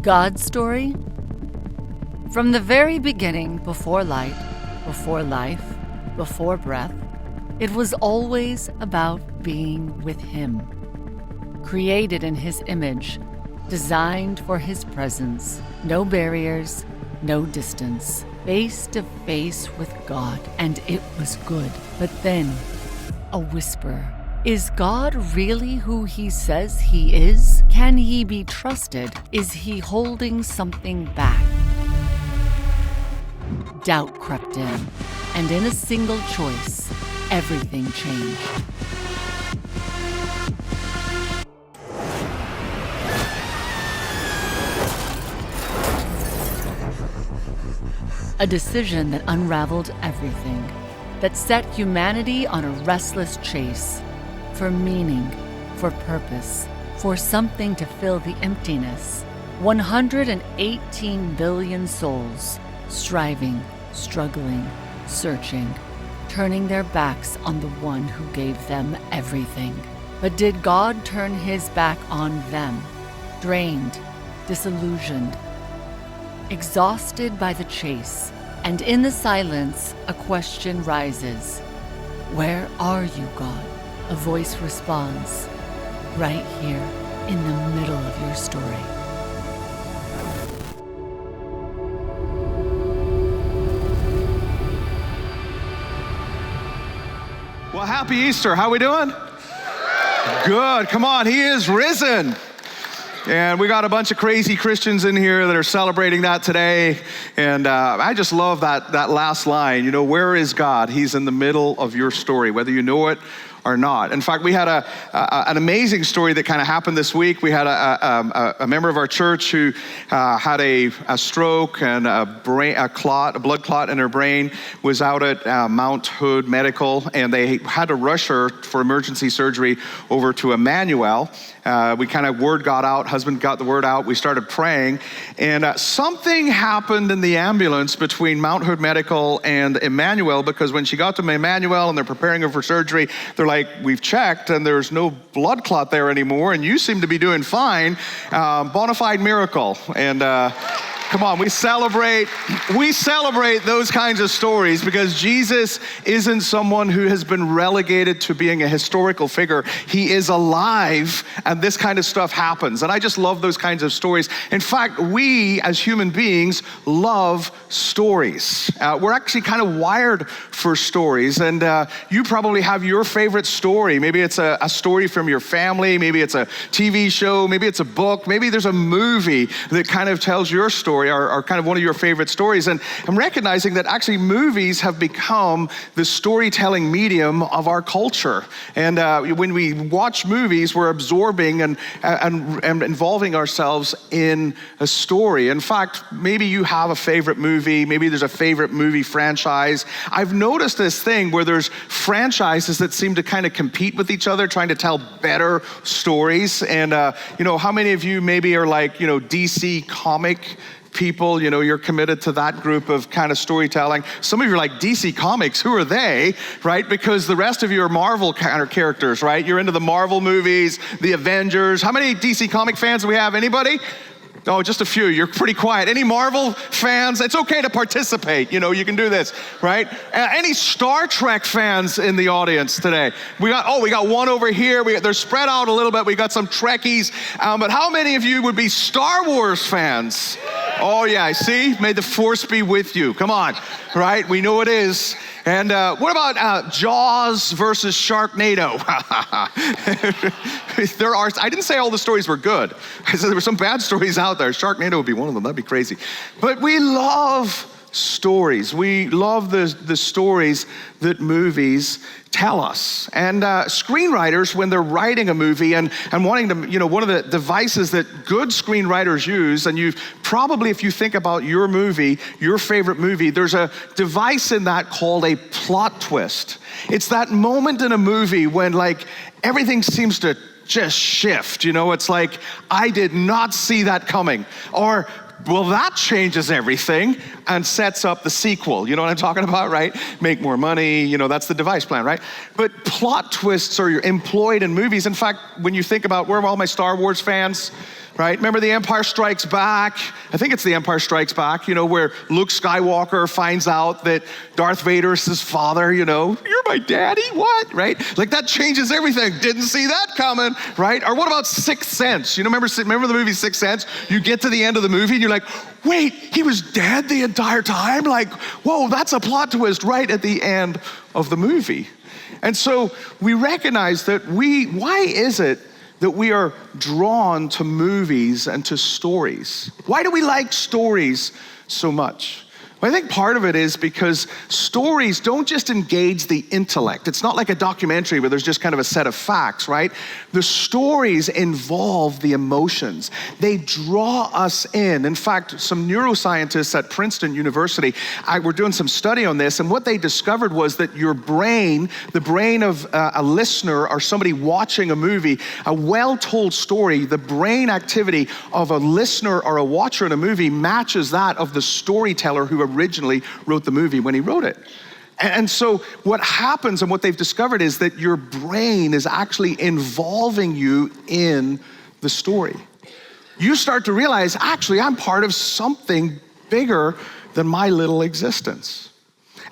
God's story? From the very beginning, before light, before life, before breath, it was always about being with Him. Created in His image, designed for His presence, no barriers, no distance, face to face with God, and it was good. But then, a whisper. Is God really who He says He is? Can He be trusted? Is He holding something back? Doubt crept in, and in a single choice, everything changed. A decision that unraveled everything, that set humanity on a restless chase for meaning, for purpose, for something to fill the emptiness. 118 billion souls, striving, struggling, searching, turning their backs on the one who gave them everything. But did God turn His back on them? Drained, disillusioned, exhausted by the chase, and in the silence, a question rises. Where are you, God? A voice responds, right here in the middle of your story. Well, happy Easter. How we doing? Good. Come on, He is risen. And we got a bunch of crazy Christians in here that are celebrating that today. And I just love that last line, where is God? He's in the middle of your story, whether you know it or not. In fact, we had an amazing story that kind of happened this week. We had a member of our church who had a stroke and a blood clot in her brain, was out at Mount Hood Medical, and they had to rush her for emergency surgery over to Emmanuel. Word got out, husband got the word out, we started praying, and something happened in the ambulance between Mount Hood Medical and Emmanuel, because when she got to Emmanuel and they're preparing her for surgery, they're like, we've checked and there's no blood clot there anymore, and you seem to be doing fine. Bona fide miracle. And come on, we celebrate those kinds of stories, because Jesus isn't someone who has been relegated to being a historical figure. He is alive, and this kind of stuff happens. And I just love those kinds of stories. In fact, we as human beings love stories. We're actually kind of wired for stories, and you probably have your favorite story. Maybe it's a story from your family, maybe it's a TV show, maybe it's a book, maybe there's a movie that kind of tells your story, or kind of one of your favorite stories. And I'm recognizing that actually movies have become the storytelling medium of our culture. And when we watch movies, we're absorbing and involving ourselves in a story. In fact, maybe you have a favorite movie, maybe there's a favorite movie franchise. I've noticed this thing where there's franchises that seem to kind of compete with each other, trying to tell better stories. And how many of you maybe are like, DC comic people, you're committed to that group of kind of storytelling. Some of you are like, DC Comics, who are they, right? Because the rest of you are Marvel kind of characters, right? You're into the Marvel movies, the Avengers. How many DC Comic fans do we have? Anybody? Oh, just a few. You're pretty quiet. Any Marvel fans? It's okay to participate. You can do this, right? Any Star Trek fans in the audience today? We got one over here. They're spread out a little bit. We got some Trekkies. But how many of you would be Star Wars fans? Oh, yeah. See? May the Force be with you. Come on, right? We know it is. And what about Jaws versus Sharknado? I didn't say all the stories were good. I said there were some bad stories out there. Sharknado would be one of them. That'd be crazy. But we love stories. We love the stories that movies tell us. And screenwriters, when they're writing a movie and wanting to, one of the devices that good screenwriters use, and you've probably, if you think about your movie, your favorite movie, there's a device in that called a plot twist. It's that moment in a movie when everything seems to just shift. It's like, I did not see that coming. Or Well, that changes everything and sets up the sequel. You know what I'm talking about, right? Make more money, that's the device plan, right? But plot twists are employed in movies. In fact, when you think about, where are all my Star Wars fans? Right? Remember The Empire Strikes Back? I think it's The Empire Strikes Back, where Luke Skywalker finds out that Darth Vader is his father, you're my daddy, what? Right? Like that changes everything. Didn't see that coming, right? Or what about Sixth Sense? Remember the movie Sixth Sense? You get to the end of the movie and you're like, wait, he was dead the entire time? Like, whoa, that's a plot twist right at the end of the movie. And so we recognize that why is it that we are drawn to movies and to stories? Why do we like stories so much? Well, I think part of it is because stories don't just engage the intellect. It's not like a documentary where there's just kind of a set of facts, right? The stories involve the emotions. They draw us in. In fact, some neuroscientists at Princeton University were doing some study on this, and what they discovered was that your brain, the brain of a listener or somebody watching a movie, a well-told story, the brain activity of a listener or a watcher in a movie matches that of the storyteller who originally wrote the movie when he wrote it. And so what happens and what they've discovered is that your brain is actually involving you in the story. You start to realize, actually, I'm part of something bigger than my little existence.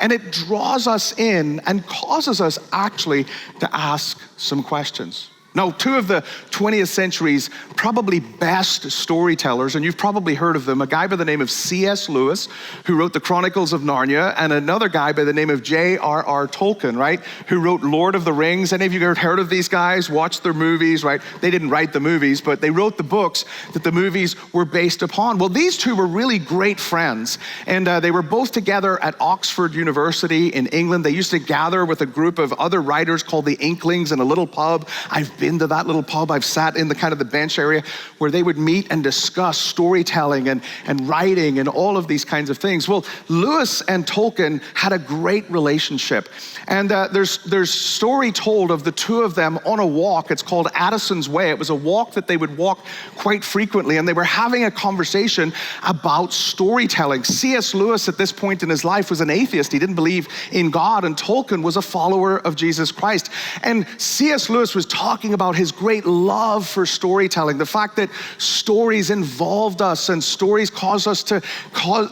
And it draws us in and causes us actually to ask some questions. Now, two of the 20th century's probably best storytellers, and you've probably heard of them, a guy by the name of C.S. Lewis, who wrote the Chronicles of Narnia, and another guy by the name of J.R.R. Tolkien, right, who wrote Lord of the Rings. Any of you ever heard of these guys? Watched their movies, right? They didn't write the movies, but they wrote the books that the movies were based upon. Well, these two were really great friends, and they were both together at Oxford University in England. They used to gather with a group of other writers called the Inklings in a little pub. I've been to that little pub. I've sat in the kind of the bench area where they would meet and discuss storytelling and writing and all of these kinds of things. Well, Lewis and Tolkien had a great relationship. And there's story told of the two of them on a walk. It's called Addison's Way. It was a walk that they would walk quite frequently, and they were having a conversation about storytelling. C.S. Lewis at this point in his life was an atheist. He didn't believe in God, and Tolkien was a follower of Jesus Christ. And C.S. Lewis was talking about his great love for storytelling, the fact that stories involved us and stories cause us to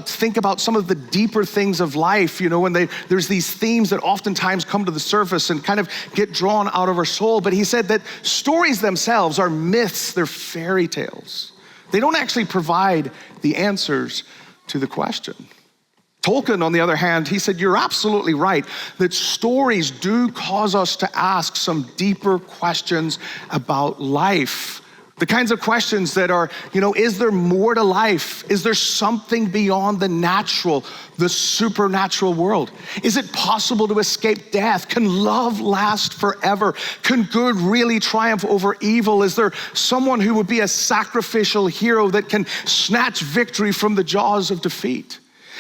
think about some of the deeper things of life, when there's these themes that oftentimes come to the surface and kind of get drawn out of our soul. But he said that stories themselves are myths, they're fairy tales. They don't actually provide the answers to the question. Tolkien, on the other hand, he said, you're absolutely right, that stories do cause us to ask some deeper questions about life. The kinds of questions that are, is there more to life? Is there something beyond the natural, the supernatural world? Is it possible to escape death? Can love last forever? Can good really triumph over evil? Is there someone who would be a sacrificial hero that can snatch victory from the jaws of defeat?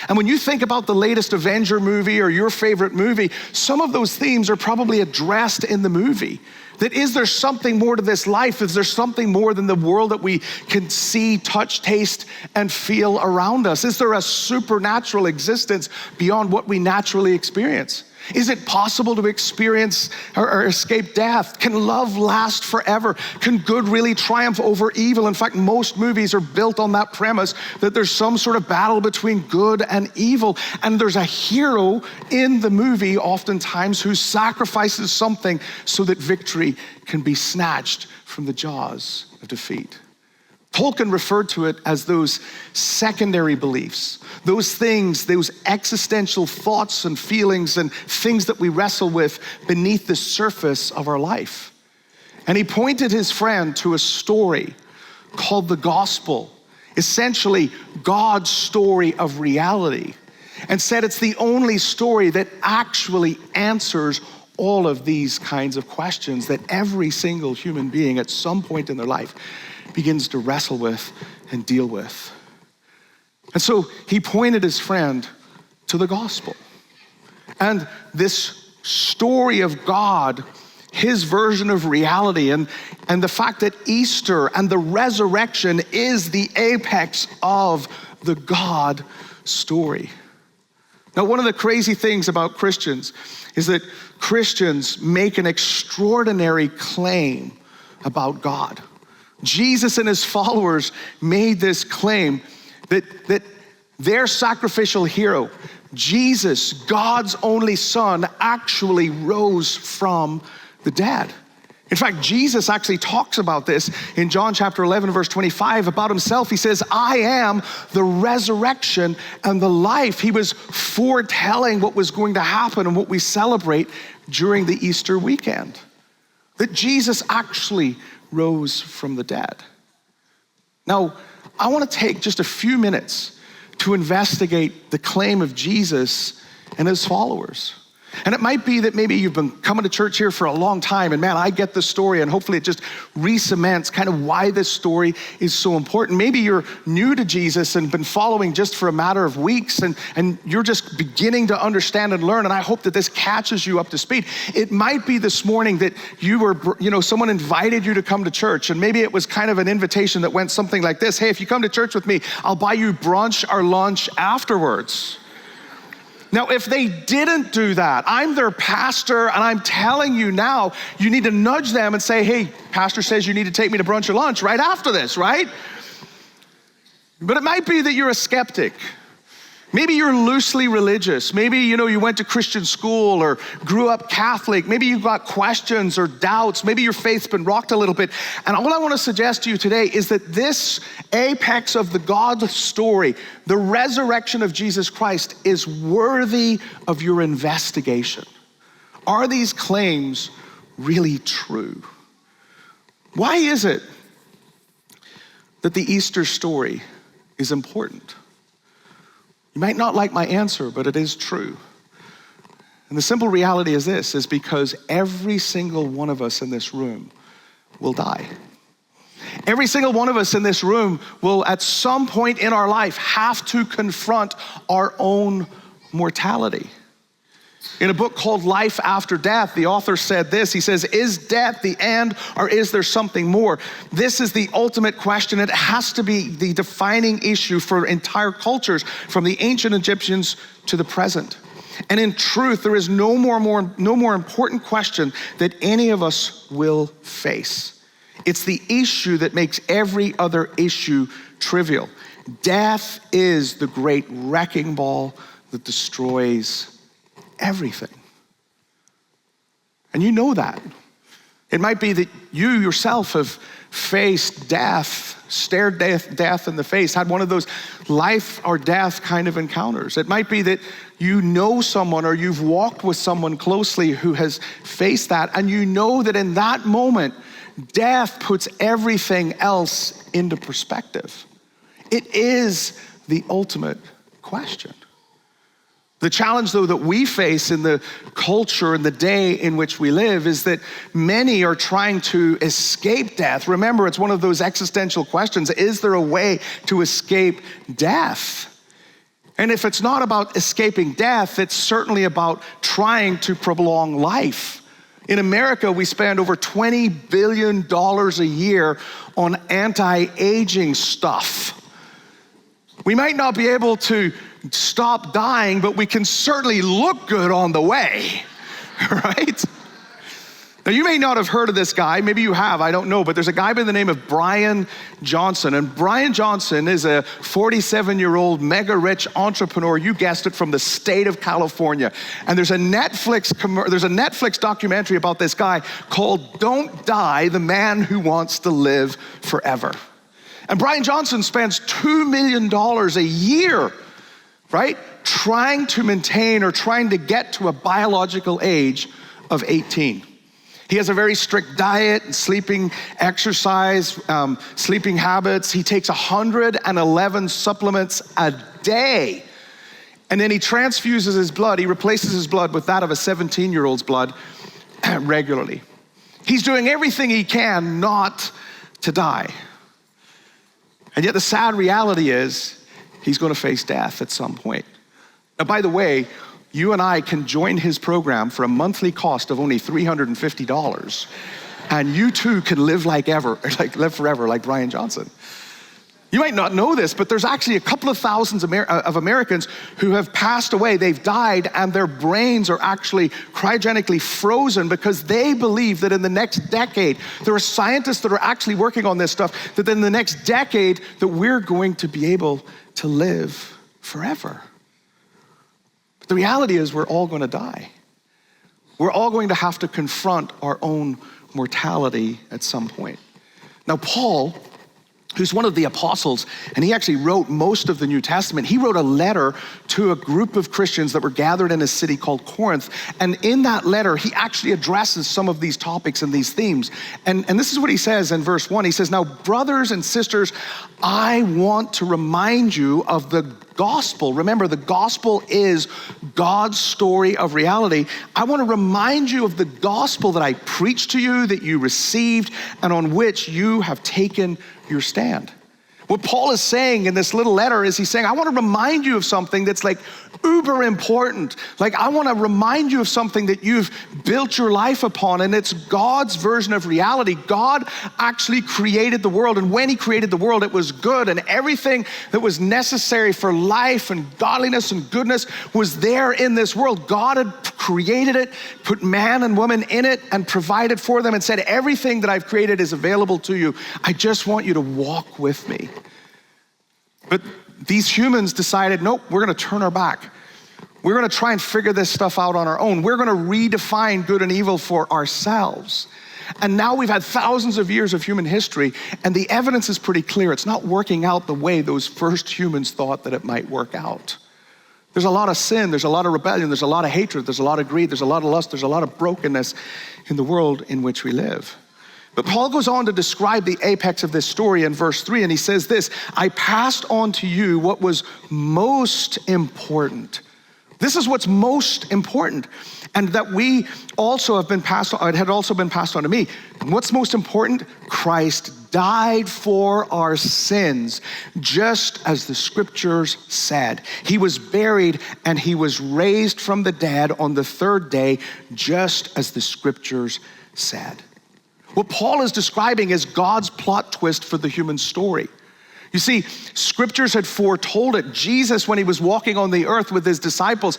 And when you think about the latest Avenger movie or your favorite movie, some of those themes are probably addressed in the movie. That is there something more to this life? Is there something more than the world that we can see, touch, taste, and feel around us? Is there a supernatural existence beyond what we naturally experience? Is it possible to experience or escape death? Can love last forever? Can good really triumph over evil? In fact, most movies are built on that premise that there's some sort of battle between good and evil, and there's a hero in the movie oftentimes who sacrifices something so that victory can be snatched from the jaws of defeat. Tolkien referred to it as those secondary beliefs, those things, those existential thoughts and feelings and things that we wrestle with beneath the surface of our life. And he pointed his friend to a story called the Gospel, essentially God's story of reality, and said it's the only story that actually answers all of these kinds of questions that every single human being at some point in their life begins to wrestle with and deal with. And so he pointed his friend to the gospel. And this story of God his version of reality, and the fact that Easter and the resurrection is the apex of the God story. Now, one of the crazy things about Christians is that Christians make an extraordinary claim about God. Jesus and his followers made this claim that their sacrificial hero, Jesus, God's only son, actually rose from the dead. In fact, Jesus actually talks about this in John chapter 11, verse 25, about himself. He says, I am the resurrection and the life. He was foretelling what was going to happen and what we celebrate during the Easter weekend. That Jesus actually rose from the dead. Now, I want to take just a few minutes to investigate the claim of Jesus and his followers. And it might be that maybe you've been coming to church here for a long time, and man, I get this story, and hopefully it just re-cements kind of why this story is so important. Maybe you're new to Jesus and been following just for a matter of weeks, and you're just beginning to understand and learn, and I hope that this catches you up to speed. It might be this morning that someone invited you to come to church, and maybe it was kind of an invitation that went something like this: hey, if you come to church with me, I'll buy you brunch or lunch afterwards. Now, if they didn't do that, I'm their pastor, and I'm telling you now, you need to nudge them and say, hey, pastor says you need to take me to brunch or lunch right after this, right? But it might be that you're a skeptic. Maybe you're loosely religious. Maybe, you went to Christian school or grew up Catholic. Maybe you've got questions or doubts. Maybe your faith's been rocked a little bit. And all I want to suggest to you today is that this apex of the God story, the resurrection of Jesus Christ, is worthy of your investigation. Are these claims really true? Why is it that the Easter story is important? You might not like my answer, but it is true. And the simple reality is this, is because every single one of us in this room will die. Every single one of us in this room will at some point in our life have to confront our own mortality. In a book called Life After Death, the author said this. He says, is death the end, or is there something more? This is the ultimate question. It has to be the defining issue for entire cultures, from the ancient Egyptians to the present. And in truth, there is no more important question that any of us will face. It's the issue that makes every other issue trivial. Death is the great wrecking ball that destroys everything. And you know that. It might be that you yourself have faced death, stared death in the face, had one of those life or death kind of encounters. It might be that you know someone or you've walked with someone closely who has faced that, and you know that in that moment, death puts everything else into perspective. It is the ultimate question. The challenge, though, that we face in the culture and the day in which we live is that many are trying to escape death. Remember, it's one of those existential questions. Is there a way to escape death? And if it's not about escaping death, it's certainly about trying to prolong life. In America, we spend over $20 billion a year on anti-aging stuff. We might not be able to stop dying, but we can certainly look good on the way, right? Now, you may not have heard of this guy. Maybe you have, I don't know, but there's a guy by the name of Brian Johnson. And Brian Johnson is a 47-year-old mega-rich entrepreneur, you guessed it, from the state of California. And there's a Netflix documentary about this guy called Don't Die, the Man Who Wants to Live Forever. And Brian Johnson spends $2 million a year, right, trying to maintain or trying to get to a biological age of 18. He has a very strict diet, sleeping, exercise, sleeping habits. He takes 111 supplements a day. And then he transfuses his blood. He replaces his blood with that of a 17-year-old's blood regularly. He's doing everything he can not to die. And yet the sad reality is he's going to face death at some point. Now, by the way, you and I can join his program for a monthly cost of only $350, and you too can live live forever like Brian Johnson. You might not know this, but there's actually a couple of thousands of Americans who have passed away. They've died, and their brains are actually cryogenically frozen because they believe that in the next decade, there are scientists that are actually working on this stuff, that in the next decade, that we're going to be able to live forever. But the reality is we're all going to die. We're all going to have to confront our own mortality at some point. Now, Paul, who's one of the apostles, and he actually wrote most of the New Testament. He wrote a letter to a group of Christians that were gathered in a city called Corinth. And in that letter, he actually addresses some of these topics and these themes. And this is what he says in verse 1. He says, "Now, brothers and sisters, I want to remind you of the gospel." Remember, the gospel is God's story of reality. "I want to remind you of the gospel that I preached to you, that you received, and on which you have taken your stand." What Paul is saying in this little letter is he's saying, I want to remind you of something that's like uber important. Like, I want to remind you of something that you've built your life upon, and it's God's version of reality. God actually created the world, and when he created the world, it was good, and everything that was necessary for life and godliness and goodness was there in this world. God had created it, put man and woman in it, and provided for them, and said, everything that I've created is available to you. I just want you to walk with me. But these humans decided, nope, we're going to turn our back. We're going to try and figure this stuff out on our own. We're going to redefine good and evil for ourselves. And now we've had thousands of years of human history, and the evidence is pretty clear. It's not working out the way those first humans thought that it might work out. There's a lot of sin, there's a lot of rebellion, there's a lot of hatred, there's a lot of greed, there's a lot of lust, there's a lot of brokenness in the world in which we live. But Paul goes on to describe the apex of this story in verse 3, and he says this, "I passed on to you what was most important." This is what's most important, and that we also have been passed on, it had also been passed on to me. What's most important? Christ died for our sins, just as the scriptures said. He was buried, and he was raised from the dead on the third day, just as the scriptures said. What Paul is describing is God's plot twist for the human story. You see, scriptures had foretold it. Jesus, when he was walking on the earth with his disciples,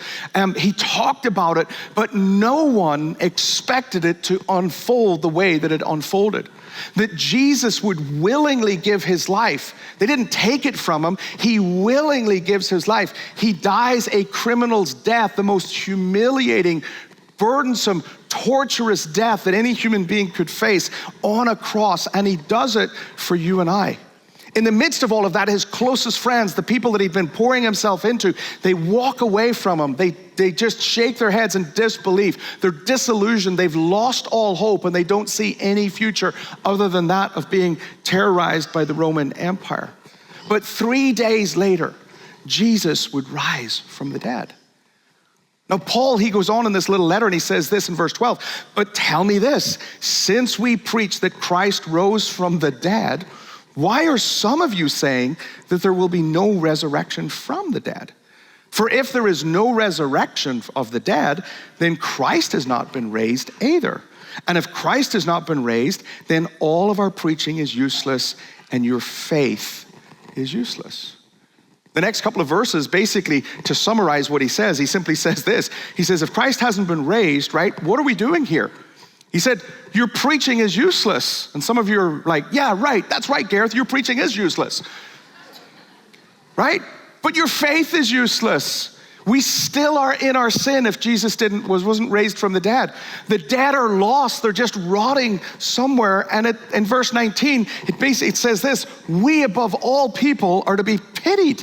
he talked about it, but no one expected it to unfold the way that it unfolded. That Jesus would willingly give his life. They didn't take it from him. He willingly gives his life. He dies a criminal's death, the most humiliating, burdensome, torturous death that any human being could face on a cross, and he does it for you and I. In the midst of all of that, his closest friends, the people that he'd been pouring himself into, they walk away from him. They just shake their heads in disbelief. They're disillusioned. They've lost all hope, and they don't see any future other than that of being terrorized by the Roman Empire. But 3 days later, Jesus would rise from the dead. Now, Paul, he goes on in this little letter and he says this in verse 12, "But tell me this, since we preach that Christ rose from the dead, why are some of you saying that there will be no resurrection from the dead? For if there is no resurrection of the dead, then Christ has not been raised either. And if Christ has not been raised, then all of our preaching is useless and your faith is useless." The next couple of verses, basically, to summarize what he says, he simply says this. He says, if Christ hasn't been raised, right, what are we doing here? He said, your preaching is useless. And some of you are like, yeah, right, that's right, Gareth, your preaching is useless. Right? But your faith is useless. We still are in our sin if Jesus wasn't raised from the dead. The dead are lost. They're just rotting somewhere. And in verse 19, it says this, we above all people are to be pitied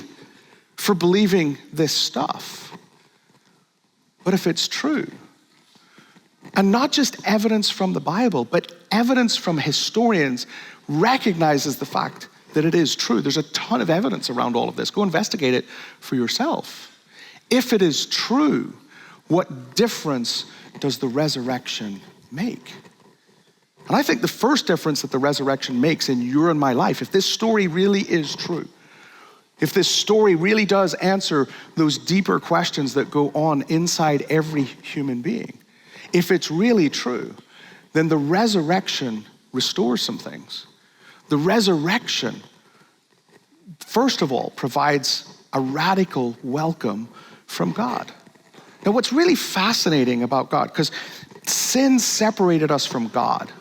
for believing this stuff. But if it's true, and not just evidence from the Bible, but evidence from historians recognizes the fact that it is true. There's a ton of evidence around all of this. Go investigate it for yourself. If it is true, what difference does the resurrection make? And I think the first difference that the resurrection makes in your and my life, if this story really is true, if this story really does answer those deeper questions that go on inside every human being, if it's really true, then the resurrection restores some things. The resurrection, first of all, provides a radical welcome from God. Now, what's really fascinating about God, because sin separated us from God.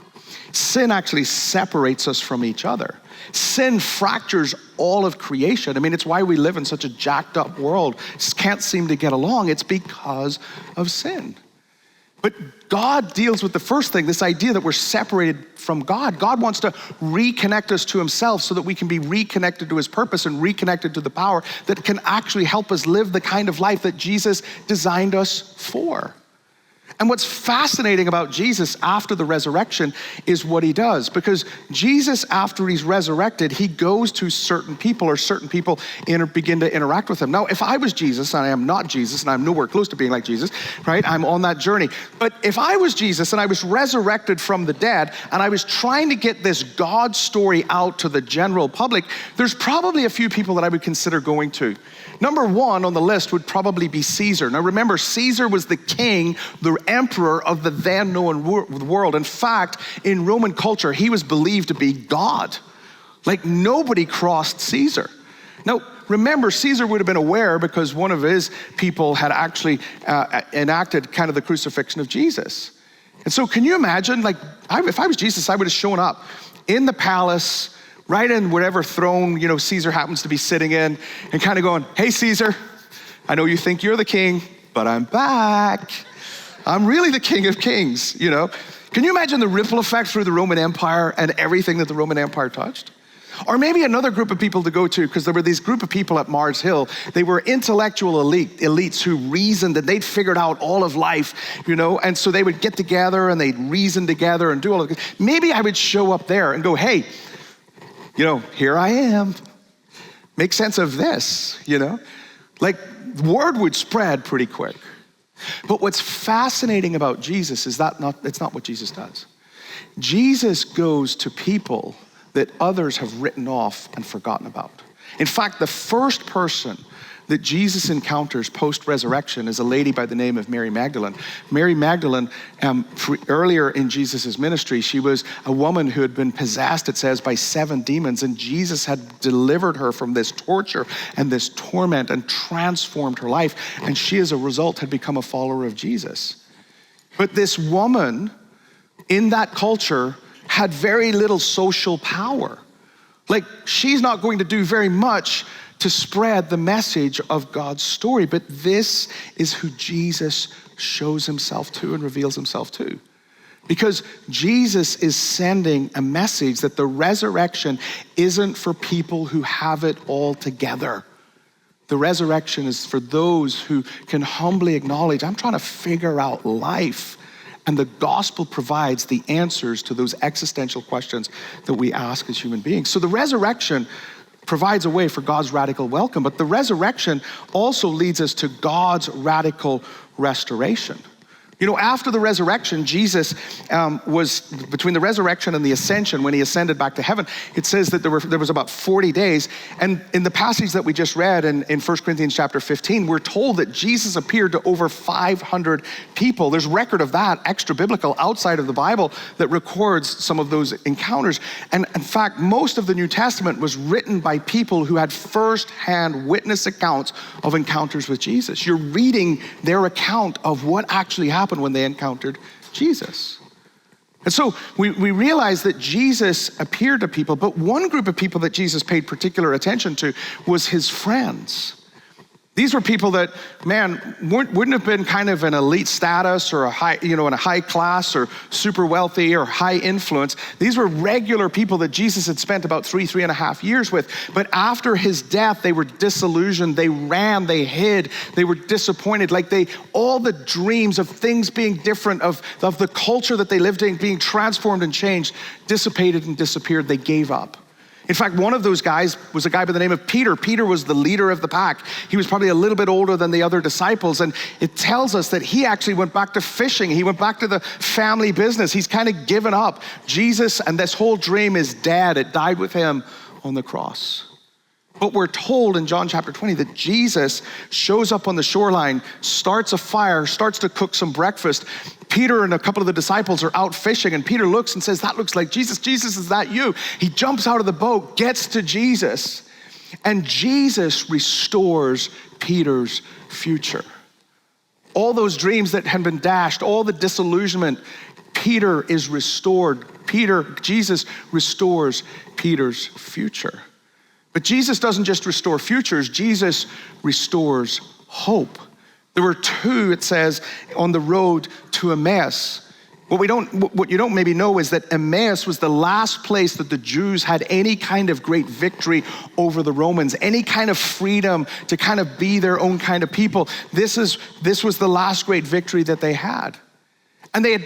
Sin actually separates us from each other. Sin fractures all of creation. I mean, it's why we live in such a jacked up world. Can't seem to get along. It's because of sin. But God deals with the first thing, this idea that we're separated from God. God wants to reconnect us to himself so that we can be reconnected to his purpose and reconnected to the power that can actually help us live the kind of life that Jesus designed us for. And what's fascinating about Jesus after the resurrection is what he does. Because Jesus, after he's resurrected, he goes to certain people, or certain people begin to interact with him. Now, if I was Jesus, and I am not Jesus, and I'm nowhere close to being like Jesus, right? I'm on that journey. But if I was Jesus and I was resurrected from the dead, and I was trying to get this God story out to the general public, there's probably a few people that I would consider going to. Number one on the list would probably be Caesar. Now remember, Caesar was the king, the emperor of the then known world. In fact, in Roman culture, he was believed to be God. Like nobody crossed Caesar. Now, remember, Caesar would have been aware because one of his people had actually enacted kind of the crucifixion of Jesus. And so can you imagine, like, if I was Jesus, I would have shown up in the palace, right in whatever throne, Caesar happens to be sitting in, and kind of going, hey, Caesar, I know you think you're the king, but I'm back. I'm really the King of Kings, Can you imagine the ripple effect through the Roman Empire and everything that the Roman Empire touched? Or maybe another group of people to go to, because there were these group of people at Mars Hill. They were intellectual elites who reasoned that they'd figured out all of life, and so they would get together and they'd reason together and do all of it. Maybe I would show up there and go, hey, here I am. Make sense of this, Like, word would spread pretty quick. But what's fascinating about Jesus is it's not what Jesus does. Jesus goes to people that others have written off and forgotten about. In fact, the first person that Jesus encounters post-resurrection is a lady by the name of Mary Magdalene. Mary Magdalene, earlier in Jesus' ministry, she was a woman who had been possessed, it says, by 7 demons, and Jesus had delivered her from this torture and this torment and transformed her life, and she, as a result, had become a follower of Jesus. But this woman, in that culture, had very little social power. Like, she's not going to do very much to spread the message of God's story. But this is who Jesus shows himself to and reveals himself to. Because Jesus is sending a message that the resurrection isn't for people who have it all together. The resurrection is for those who can humbly acknowledge, I'm trying to figure out life. And the gospel provides the answers to those existential questions that we ask as human beings. So the resurrection provides a way for God's radical welcome, but the resurrection also leads us to God's radical restoration. After the resurrection, Jesus was, between the resurrection and the ascension, when he ascended back to heaven, it says that there was about 40 days. And in the passage that we just read in 1 Corinthians chapter 15, we're told that Jesus appeared to over 500 people. There's record of that, extra biblical, outside of the Bible, that records some of those encounters. And in fact, most of the New Testament was written by people who had first-hand witness accounts of encounters with Jesus. You're reading their account of what actually happened when they encountered Jesus. And so we realize that Jesus appeared to people, but one group of people that Jesus paid particular attention to was his friends. These were people that, wouldn't have been kind of an elite status or a high, in a high class or super wealthy or high influence. These were regular people that Jesus had spent about 3.5 years with. But after his death, they were disillusioned. They ran, they hid, they were disappointed. Like all the dreams of things being different, of the culture that they lived in being transformed and changed, dissipated and disappeared. They gave up. In fact, one of those guys was a guy by the name of Peter. Peter was the leader of the pack. He was probably a little bit older than the other disciples. And it tells us that he actually went back to fishing. He went back to the family business. He's kind of given up. Jesus and this whole dream is dead. It died with him on the cross. But we're told in John chapter 20 that Jesus shows up on the shoreline, starts a fire, starts to cook some breakfast. Peter and a couple of the disciples are out fishing, and Peter looks and says, that looks like Jesus. Jesus, is that you? He jumps out of the boat, gets to Jesus, and Jesus restores Peter's future. All those dreams that had been dashed, all the disillusionment, Peter is restored. Jesus restores Peter's future. But Jesus doesn't just restore futures, Jesus restores hope. There were two, it says, on the road to Emmaus. What you don't maybe know is that Emmaus was the last place that the Jews had any kind of great victory over the Romans, any kind of freedom to kind of be their own kind of people. This was the last great victory that they had. And they had,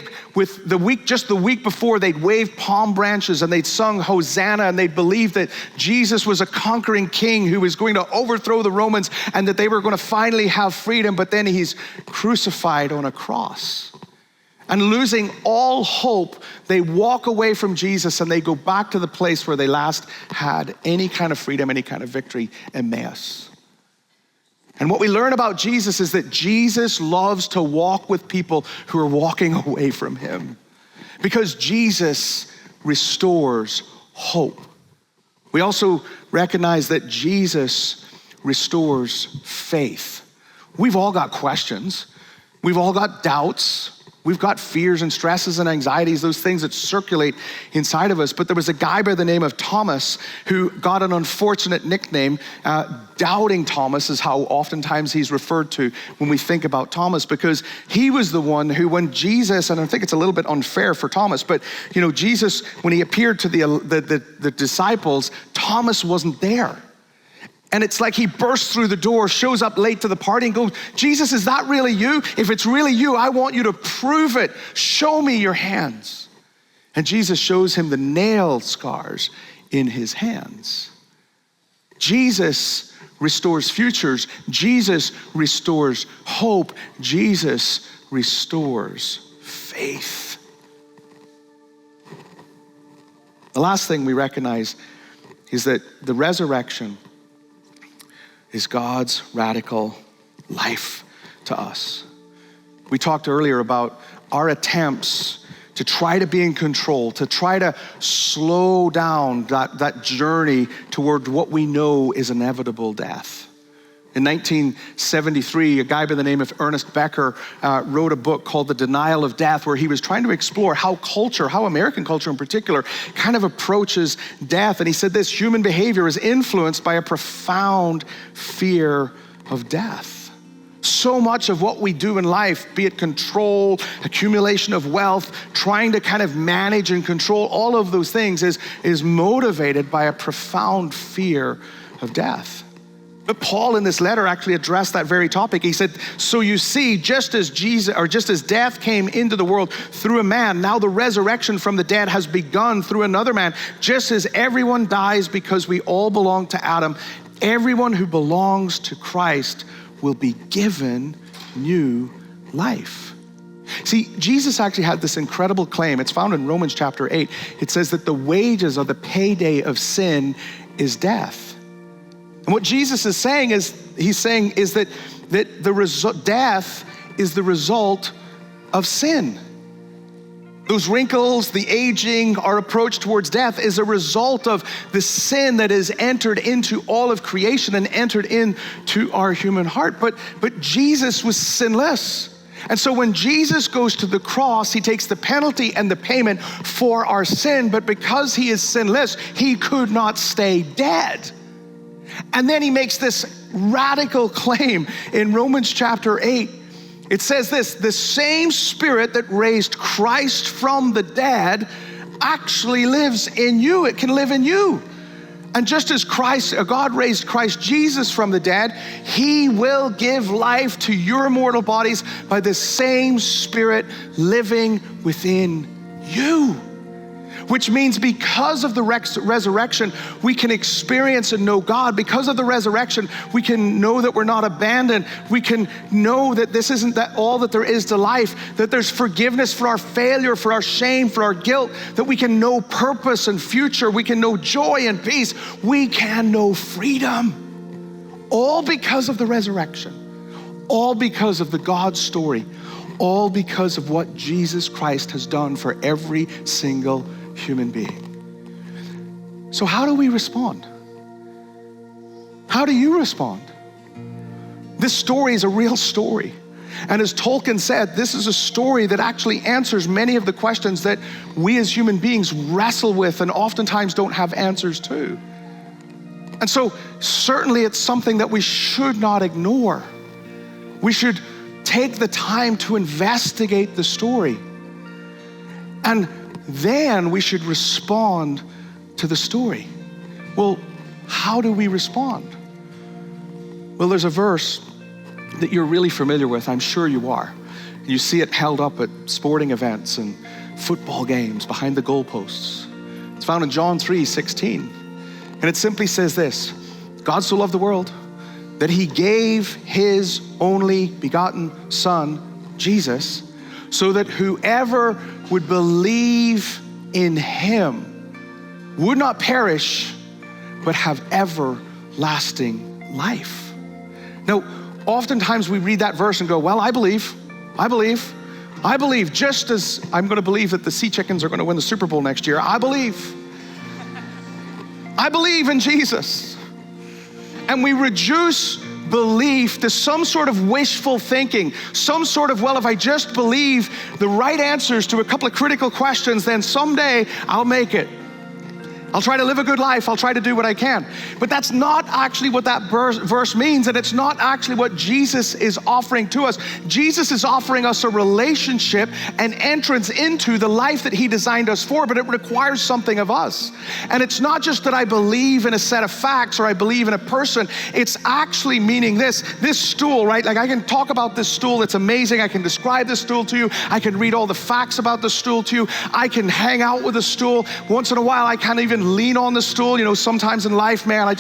just the week before, they'd waved palm branches and they'd sung Hosanna, and they'd believed that Jesus was a conquering king who was going to overthrow the Romans and that they were going to finally have freedom, but then he's crucified on a cross. And losing all hope, they walk away from Jesus and they go back to the place where they last had any kind of freedom, any kind of victory, Emmaus. And what we learn about Jesus is that Jesus loves to walk with people who are walking away from him, because Jesus restores hope. We also recognize that Jesus restores faith. We've all got questions. We've all got doubts. We've got fears and stresses and anxieties, those things that circulate inside of us. But there was a guy by the name of Thomas who got an unfortunate nickname. Doubting Thomas is how oftentimes he's referred to when we think about Thomas, because he was the one who, when Jesus, and I think it's a little bit unfair for Thomas, but Jesus, when he appeared to the disciples, Thomas wasn't there. And it's like he bursts through the door, shows up late to the party and goes, Jesus, is that really you? If it's really you, I want you to prove it. Show me your hands. And Jesus shows him the nail scars in his hands. Jesus restores futures. Jesus restores hope. Jesus restores faith. The last thing we recognize is that the resurrection is God's radical life to us. We talked earlier about our attempts to try to be in control, to try to slow down that journey toward what we know is inevitable death. In 1973, a guy by the name of Ernest Becker wrote a book called The Denial of Death, where he was trying to explore how American culture in particular, kind of approaches death. And he said this: human behavior is influenced by a profound fear of death. So much of what we do in life, be it control, accumulation of wealth, trying to kind of manage and control all of those things, is motivated by a profound fear of death. But Paul in this letter actually addressed that very topic. He said, so you see, just as death came into the world through a man, now the resurrection from the dead has begun through another man. Just as everyone dies because we all belong to Adam, everyone who belongs to Christ will be given new life. See, Jesus actually had this incredible claim. It's found in Romans chapter 8. It says that the wages or the payday of sin is death. And what Jesus is saying is, that death is the result of sin. Those wrinkles, the aging, our approach towards death is a result of the sin that has entered into all of creation and entered into our human heart. But Jesus was sinless. And so when Jesus goes to the cross, he takes the penalty and the payment for our sin, but because he is sinless, he could not stay dead. And then he makes this radical claim in Romans chapter 8. It says this: the same Spirit that raised Christ from the dead actually lives in you. It can live in you. And just as God raised Christ Jesus from the dead, he will give life to your mortal bodies by the same Spirit living within you. which means because of the resurrection, we can experience and know God. Because of the resurrection, we can know that we're not abandoned. We can know that this isn't all that there is to life, that there's forgiveness for our failure, for our shame, for our guilt, that we can know purpose and future. We can know joy and peace. We can know freedom. All because of the resurrection. All because of the God story. All because of what Jesus Christ has done for every single human being. So how do we respond? How do you respond? This story is a real story. And as Tolkien said, this is a story that actually answers many of the questions that we as human beings wrestle with and oftentimes don't have answers to. And so certainly it's something that we should not ignore. We should take the time to investigate the story. And then we should respond to the story. Well, how do we respond? Well, there's a verse that you're really familiar with. I'm sure you are. You see it held up at sporting events and football games behind the goalposts. It's found in John 3:16. And it simply says this: God so loved the world that he gave his only begotten Son, Jesus, so that whoever would believe in him would not perish, but have everlasting life. Now, oftentimes we read that verse and go, well, I believe, just as I'm gonna believe that the Sea Chickens are gonna win the Super Bowl next year. I believe in Jesus. And we reduce belief to some sort of wishful thinking, some sort of, well, if I just believe the right answers to a couple of critical questions, then someday I'll make it. I'll try to live a good life. I'll try to do what I can. But that's not actually what that verse means, and it's not actually what Jesus is offering to us. Jesus is offering us a relationship and entrance into the life that he designed us for, but it requires something of us. And it's not just that I believe in a set of facts or I believe in a person. It's actually meaning this stool, right? Like I can talk about this stool. It's amazing. I can describe this stool to you. I can read all the facts about the stool to you. I can hang out with a stool. Once in a while, I can't even lean on the stool. You know, sometimes in life, man, I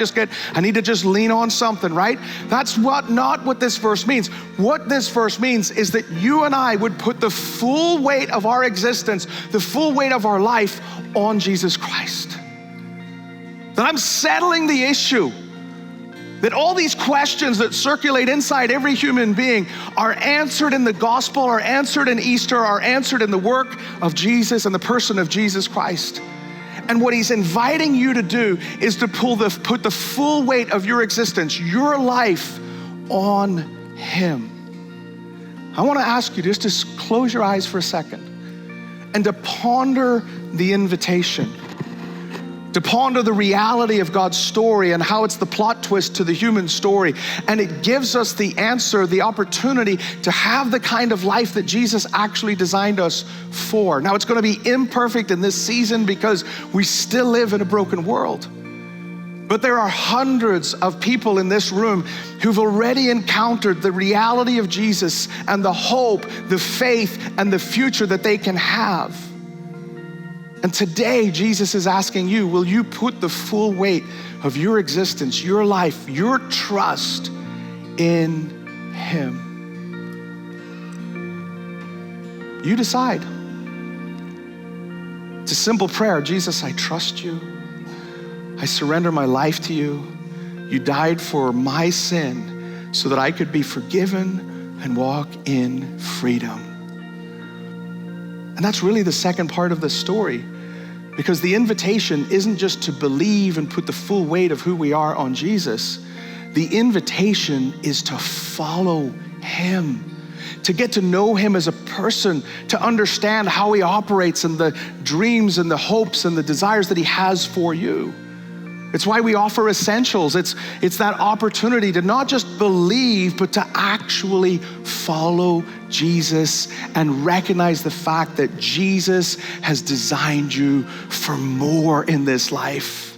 need to just lean on something, right? That's not what this verse means. What this verse means is that you and I would put the full weight of our existence, the full weight of our life on Jesus Christ. That I'm settling the issue. That all these questions that circulate inside every human being are answered in the gospel, are answered in Easter, are answered in the work of Jesus and the person of Jesus Christ. And what he's inviting you to do is to put the full weight of your existence, your life, on him. I want to ask you just to close your eyes for a second and to ponder the invitation, to ponder the reality of God's story and how it's the plot twist to the human story. And it gives us the answer, the opportunity to have the kind of life that Jesus actually designed us for. Now, it's going to be imperfect in this season because we still live in a broken world. But there are hundreds of people in this room who've already encountered the reality of Jesus and the hope, the faith, and the future that they can have. And today, Jesus is asking you, will you put the full weight of your existence, your life, your trust in him? You decide. It's a simple prayer. Jesus, I trust you. I surrender my life to you. You died for my sin so that I could be forgiven and walk in freedom. And that's really the second part of the story. Because the invitation isn't just to believe and put the full weight of who we are on Jesus. The invitation is to follow him, to get to know him as a person, to understand how he operates and the dreams and the hopes and the desires that he has for you. It's why we offer essentials. It's that opportunity to not just believe, but to actually follow Jesus and recognize the fact that Jesus has designed you for more in this life.